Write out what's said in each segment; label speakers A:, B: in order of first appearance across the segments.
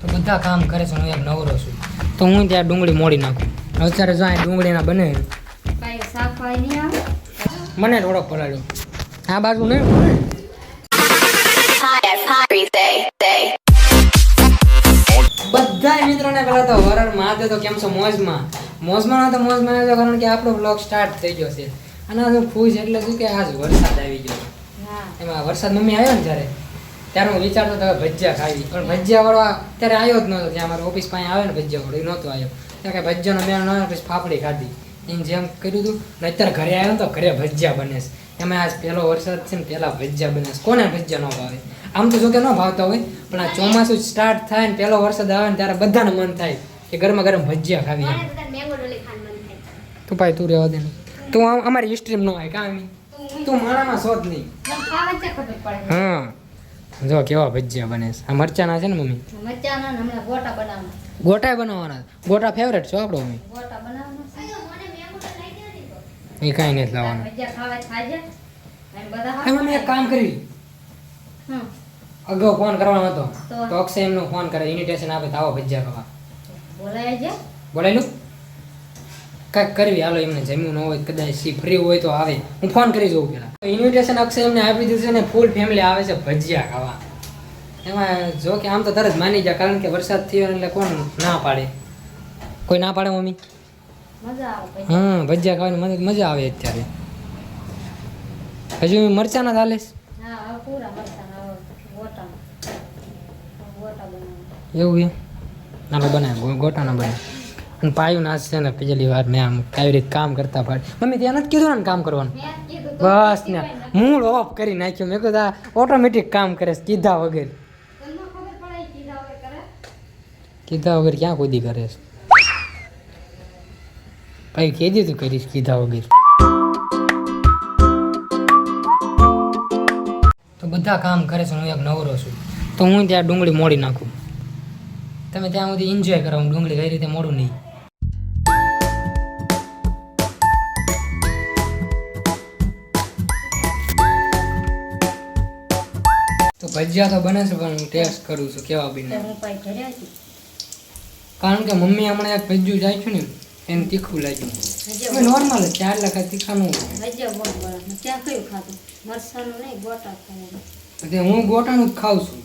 A: તો બધા કામ કરે છે, હું એક નવરો છું તો હું ત્યાં ડુંગળી મોડી નાખું. અત્યારે જો અહીં ડુંગળીના બને
B: કાંઈ સાફાઈ નહીં આવે.
A: મને થોડોક પલાળ્યો આ બાજુ નહીં. બધા મિત્રોને પેલા તો વરણમાં આજે તો કેમ છો મોજમાં તો મોજમાં આવ્યો કારણ કે આપણો બ્લોગ સ્ટાર્ટ થઈ ગયો છે. અને હું ખુશ એટલે શું કે આજ વરસાદ આવી ગયો. એમાં વરસાદ મમ્મી આવ્યો ને ત્યારે હું વિચારતો હતો ભજીયા ખાવી, પણ ભજીયા વાળો ત્યારે આવ્યો જ નહોતો. ત્યાં અમારે ઓફિસ પાસે આવે ને ભજીયા વાળો એ નહોતો આવ્યો. ત્યાં કાંઈ ભજીયાનો મેળ ન આવ્યો, પછી ફાફડી ખાધી એને જેમ કર્યું હતું ને અત્યારે ઘરે આવ્યો ને તો ઘરે ભજીયા બને છે. એમાં આજ પહેલો વરસાદ છે ને પહેલા ભજીયા બને છે. કોને ભજીયા ન ભાવે? આમ તો જો કે ન ભાવતા હોય, પણ આ ચોમાસું સ્ટાર્ટ થાય ને પહેલો વરસાદ આવે ને ત્યારે બધાને મન થાય કે ગરમા ગરમ ભજીયા ખાવી. તું ભાઈ તું રહેવા દે ને, તું અમારી હિસ્ટ્રી ન હોય કામ તું માણામાં શોધ નહીં. હા જો કેવા ભજીયા બને છે. આ મરચાના છે ને મમ્મી?
B: મરચાના ને હમણાં ગોટા બનાવવાના.
A: ગોટા બનાવવાના. ગોટા ફેવરેટ છો આપણો મમ્મી?
B: ગોટા બનાવવાના.
A: એ કાંઈ નથી લાવવાનું.
B: ભજીયા ખાવા ખાજે અને બધા
A: હા મમ્મી એક કામ કરી અગાઉ ફોન કરવાનો હતો તો અક્ષય એમનો ફોન કરે ઇન્વિટેશન આપે તો આવો ભજીયા ખાવા.
B: બોલાય છે.
A: બોલાયેલું કાંઈક કરવી હાલો. એમને જમ્યું ન હોય કદાચ ફ્રી હોય તો આવે. હું ફોન કરી જોઉં પેલા. ઇન્વિટેશન અક્ષય એમને આપી દીધું છે ને ફૂલ ફેમિલી આવે છે ભજીયા ખાવા. એમાં જો કે આમ તો તરત માની જાય કારણ કે વરસાદ થયો એટલે કોણ ના પાડે? કોઈ ના પાડે મમ્મી?
B: મજા આવે.
A: હા ભજીયા ખાવાની મજા આવે. અત્યારે હજુ મરચાના ચાલે છે.
B: હા પૂરા મરચાના ગોટા બનાવવાના.
A: એવું એમ નાનો બનાવે ગોટાના બને. અને પાયું નાશ છે ને પેલી વાર મેં આમ કઈ રીતે કામ કરતા પાડે. મમ્મી ત્યાં નથી કીધું ને કામ કરવાનું? બસ ને મૂળ ઓફ કરી નાખ્યો. મેં કીધું આ ઓટોમેટિક કામ કરે છે કીધા વગર. કીધા વગર ક્યાં કૂદી કરે છે? ભાઈ કહી દીધું કરીશ કીધા વગર. તો બધા કામ કરે છે, હું એક નવરો છું તો હું ત્યાં ડુંગળી મોડી નાખું. તમે ત્યાં સુધી એન્જોય કરો. હું ડુંગળી કઈ રીતે મોડું નહીં. તો ભજીયા તો બને છે પણ હું ટેસ્ટ કરું છું કેવા બને. કારણ કે મમ્મી હમણાં એક ભજીયું જાખ્યું ને એને તીખું લાગ્યું. નોર્મલ જ 4 લાખ તીખાનું. હું ગોટાનું જ ખાઉં છું.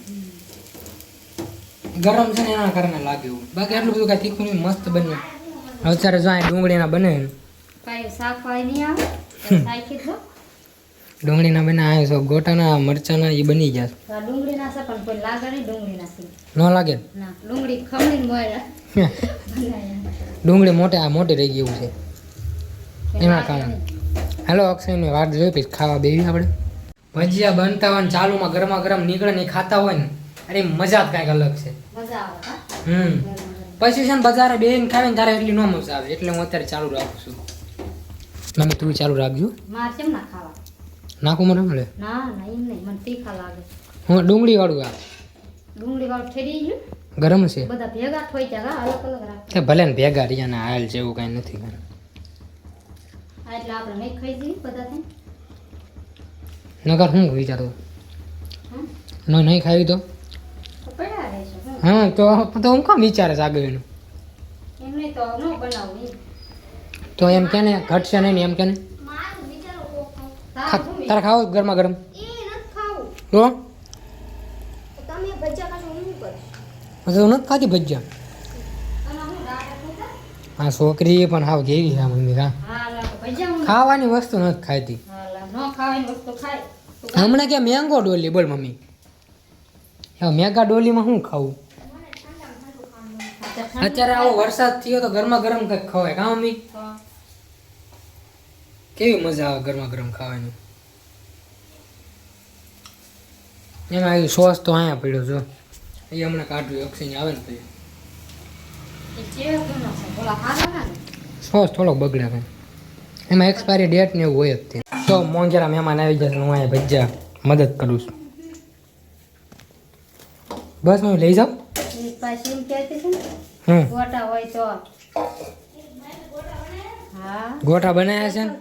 A: ગરમ છે ને એના કારણે લાગ્યું. બાકી આટલું બધું કાંઈ તીખું નહીં. મસ્ત બન્યું. અત્યારે જો ડુંગળીના બને ડુંગળીના બને આવે છે. ગોટાના મરચાના એ બની ગયા ન લાગે. ડુંગળી મોટી રહી ગયું છે એના કારણે. હેલો અક્ષયની વાત જોઈ પછી ખાવા બેવી આપણે. ભજીયા બનતા હોય ને ચાલુમાં ગરમા ગરમ નીકળે ને ખાતા હોય ને અરે મજા જ કાંઈક અલગ છે. પછી છે ને બજારે બેન ખાવે ને ત્યારે એટલી ન મજા આવે. એટલે હું અત્યારે ચાલુ રાખું છું. મમ્મી તું ચાલુ રાખજો. નાખું મને મળે હું ડુંગળી વાળું. આ ગરમ છે ભલે ને ભેગા રહ્યા ને હાલ જેવું કઈ નથી. નગર હું વિચારો નહીં ખાવી તો હા તો હું કામ વિચારે છે આગળ એનું. તો એમ કે ને ઘટશે નહીં ને એમ કે ને તારે ખાવ ગરમા ગરમ તો નથી ખાતી ભજીયા. હા છોકરી પણ હાવ કેવી છે મમ્મી કા ખાવાની વસ્તુ નથી ખાતી. હમણાં ક્યાં મેંગો ડોલી બોલ મમ્મી. મેગા ડોલીમાં શું ખાવું? અત્યારે આવો વરસાદ થયો તો ગરમા ગરમ કંઈક ખવાય કા મમ્મી? કેવી મજા આવે ગરમા ગરમ ખાવાની. એમાં આવી સોસ તો અહીંયા પડ્યો છો એ હમણાં કાઢ્યું ઓક્સિજન આવે ને પછી સોસ થોડોક બગડે ભાઈ. એમાં એક્સપાયરી ડેટ ને એવું હોય જ તે. તો મોંઘેરા મહેમાન આવી જશે હું અહીંયા ભજીયા મદદ કરું છું. બસ હું લઈ જાઉં. ગોટા બનાવ્યા છે ને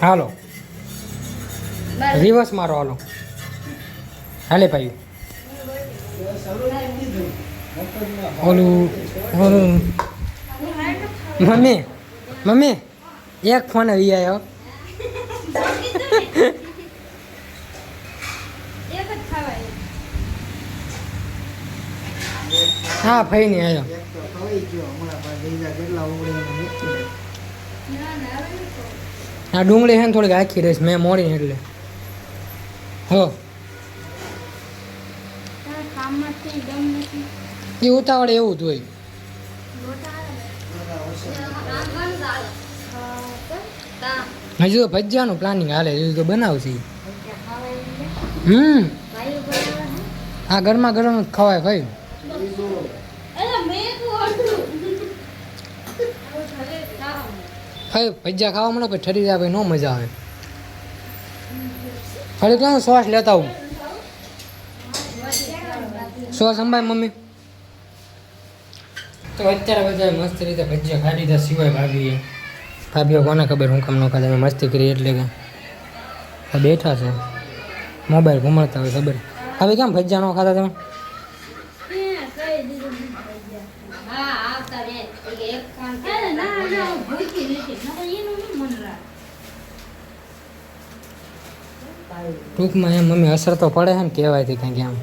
A: હાલો રિવર્સ મારો હાલો હાલે ભાઈ ઓલું મમ્મી મમ્મી એક ફોન આવી આવ્યો હા ભાઈ નહીં આવ્યો આ ડુંગળી છે ને થોડીક આખી રહીશ મેં મોડી એટલે હો એ ઉતાવળે એવું જ હોય હજુ તો ભજીયાનું પ્લાનિંગ હાલે હજુ તો બનાવશે આ ગરમા ગરમ જ ખવાય ભાઈ ભાઈ ભજીયા ખાવા મળે પછી ઠરી જાય ભાઈ ન મજા આવે ફરી ક્યાં શ્વાસ લેતા આવું શ્વાસ સંભાળ મમ્મી તો અત્યારે બધા મસ્ત રીતે ભજીયા ખાઈ લીધા સિવાય ભાભીઓ કોને ખબર હું કામ ન ખાતા મેં મસ્તી કરી એટલે કે આ બેઠા છે મોબાઈલ ઘુમાડતા હોય ખબર હવે કેમ ભજીયા ન ખાતા તમે ટૂંકમાં એમ મમ્મી અસર તો પડે છે ને કહેવાયથી કંઈક એમ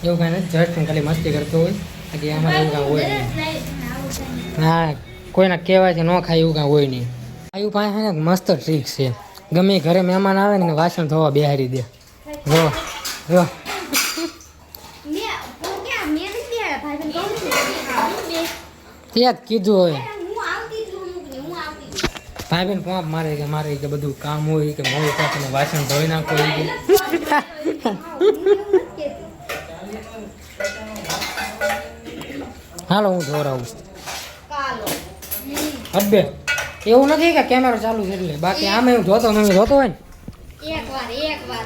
A: એવું કાંઈ નથી જટ ખાલી મસ્તી કરતો હોય કે અમારે એવું કાંઈ હોય નહીં હા કોઈના કહેવાયથી ન ખાય એવું કાંઈ હોય નહીં આયુ પાસે છે ને મસ્ત ટ્રીક છે ગમે ઘરે મહેમાન આવે ને વાસણ ધોવા બેહારી દે જો જો ત્યાં જ કીધું હોય ભાઈ બેન પોપ મારે કે બધું કામ હોય કે મોડું થાય વાસણ ધોઈ નાખો હાલો હું ધોરાવું અડબે એવું નથી કે કેમેરો ચાલુ છે એટલે બાકી આમે હું ધોતો મમ્મી ધોતો હોય ને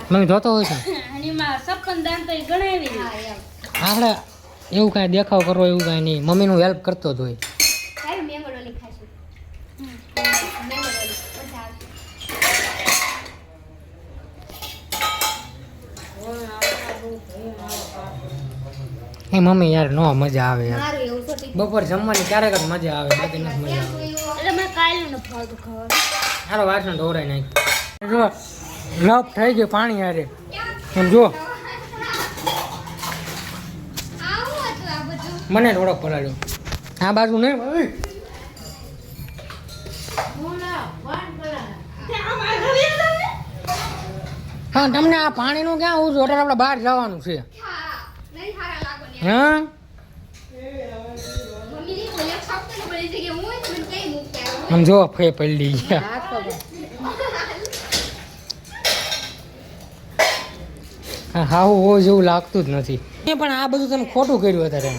A: મમ્મી ધોતો હોય છે આપણે એવું કાંઈ દેખાવ કરવો એવું કાંઈ નહીં મમ્મીનું હેલ્પ કરતો જ હોય એ મમ્મી યાર નો મજા આવે યાર બપોર જમવાની ક્યારેક જ મજા આવે બાકી નથી મજા આવે હાલો વાસણ ઢોરાઈ નાખ જો લપ થઈ ગયું પાણી યારે એમ જો મને થોડોક પલાળ્યો આ બાજુ નહીં હા તમને આ પાણીનું ક્યાં હું જોડે આપણે બહાર જવાનું છે હા આમ જો ફે પડી ગયા હા હો જેવું લાગતું જ નથી પણ આ બધું તમે ખોટું કર્યું અત્યારે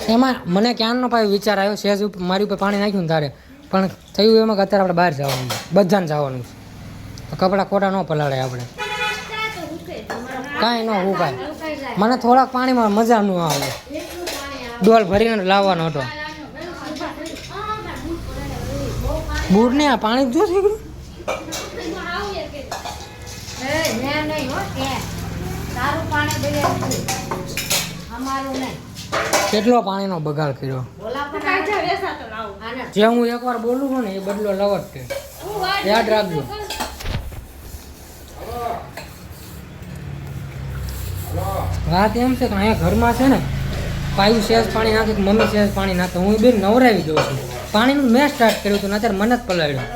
A: એમાં મને ક્યાંનો પાછો વિચાર આવ્યો સહેજ મારી ઉપર પાણી નાખ્યું ને તારે પણ થયું એમાં કે અત્યારે આપણે બહાર જવાનું બધાને જવાનું છે કપડાં ખોટા ન પલાળે આપણે કાંઈ ન હુકાય મને થોડાક પાણીમાં મજા ન આવે ડોલ ભરીને લાવવાનો હતો બૂટ ને આ પાણી જો થઈ ગયું કેટલો પાણીનો બગાડ કર્યો જે હું એકવાર બોલું છું ને એ બદલો લવટ છે યાદ રાખજો વાત એમ છે કે અહીંયા ઘરમાં છે ને પાયું સહેજ પાણી નાખે કે મમ્મી સહેજ પાણી નાખે હું બેન નવરાવી દઉં છું પાણીનું મેં સ્ટાર્ટ કર્યું હતું ને અત્યારે મને જ પલાળ્યો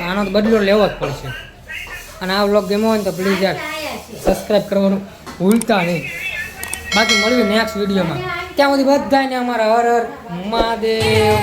A: આનો તો બદલો લેવો જ પડશે અને આ વ્લોગ ગમ્યો હોય ને તો પ્લીઝ યાર સબસ્ક્રાઈબ કરવાનું ભૂલતા નહીં બાકી મળ્યું નેક્સ્ટ વિડીયોમાં ત્યાં સુધી બધાને અમારા હર હર મહાદેવ